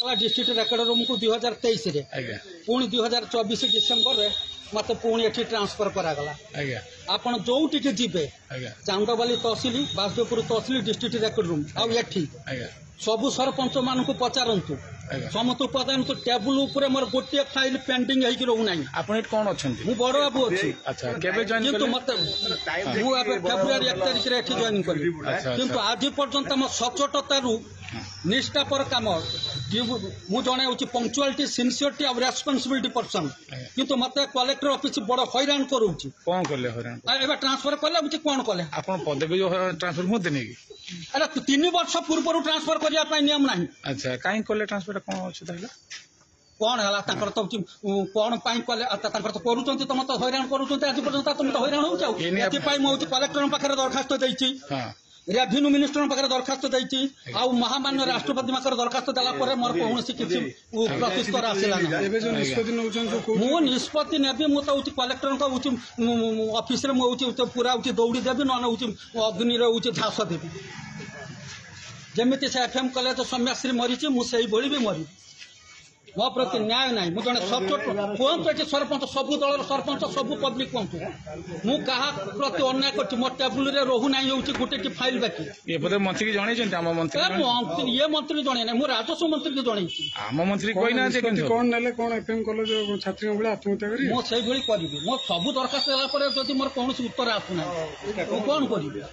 district record room को 2023 रे पुणी 2024 डिसेम्बर रे मत पुणी एठी ट्रांसफर करागला आपण जोउटी के जीवे Chandbali tehsil Basudevpur tehsil district record room आ एठी सबु सरपंच मान को पचारंतु समस्त उपादान तो टेबुल ऊपर मोर गोटे फाइल पेंडिंग है रहू ना आपण कौन अच्छा मु बड़ बाबू अच्छी अच्छा केबे जॉइन किंतु मत मु फेब्रुआरी 1 तारिख रे एठी जॉइन कली किंतु आज पर्यंत म सचोटतारू निष्ठापर काम मु जणे होची पंक्चुअलिटी सिंसियरिटी और रेस्पोंसिबिलिटी पर्सन किंतु मते कलेक्टर ऑफिस बड़ हैरान करूची कोन करले हैरान एबे ट्रांसफर करला बुची कोन कले आपण पदवी जो ट्रांसफर होते नहीं की अरे 3 वर्ष पूर्व ट्रांसफर करिया पई नियम नाही अच्छा काई कले ट्रांसफर कोन अछि ताला कौन है तांकर तो कौन पाई कले तांकर तो करूचंती तो मत हैरान करूचंती आज पर्यंत तुम तो हैरान हो जाऊ एति पाई मो कलेक्टर पाखरे दरखास्त दैछि हां रेवेन्यू मिनिस्टर पाखरे दरखास्त दैछि आ महामान्य राष्ट्रपति पाखरे दरखास्त देला पर मोर कोनसी किछि प्रतिस्तर आसिला ना एबे जो निष्पत्ति नउछन जो मो निष्पत्ति नेबे मो तो कलेक्टर को ऑफिस रे मो पूरा दौड़ी देबी न अग्नि रे झास देबी जमिति से एफएम कॉलेज सौम्याश्री मरीची मु सेही भଳି भी मरी मो प्रति न्याय ना मुझे सचोट कहतु ये सरपंच सबू दल सरपंच सबू पब्लिक कहतु मु क्या प्रति अन्याय कर मो टेबुल रे रहू ना गोटे फाइल बाकी ये मंत्री की जन आम मंत्री ये मंत्री जन ना मुझे राजस्व मंत्री की जन आम मंत्री कही कौन ना कौन एफएम कॉलेज छात्री भाई आत्महत्या कर मो से करी मो सब दरखास्त देला जब मोर कौन उत्तर आसुना कौन करी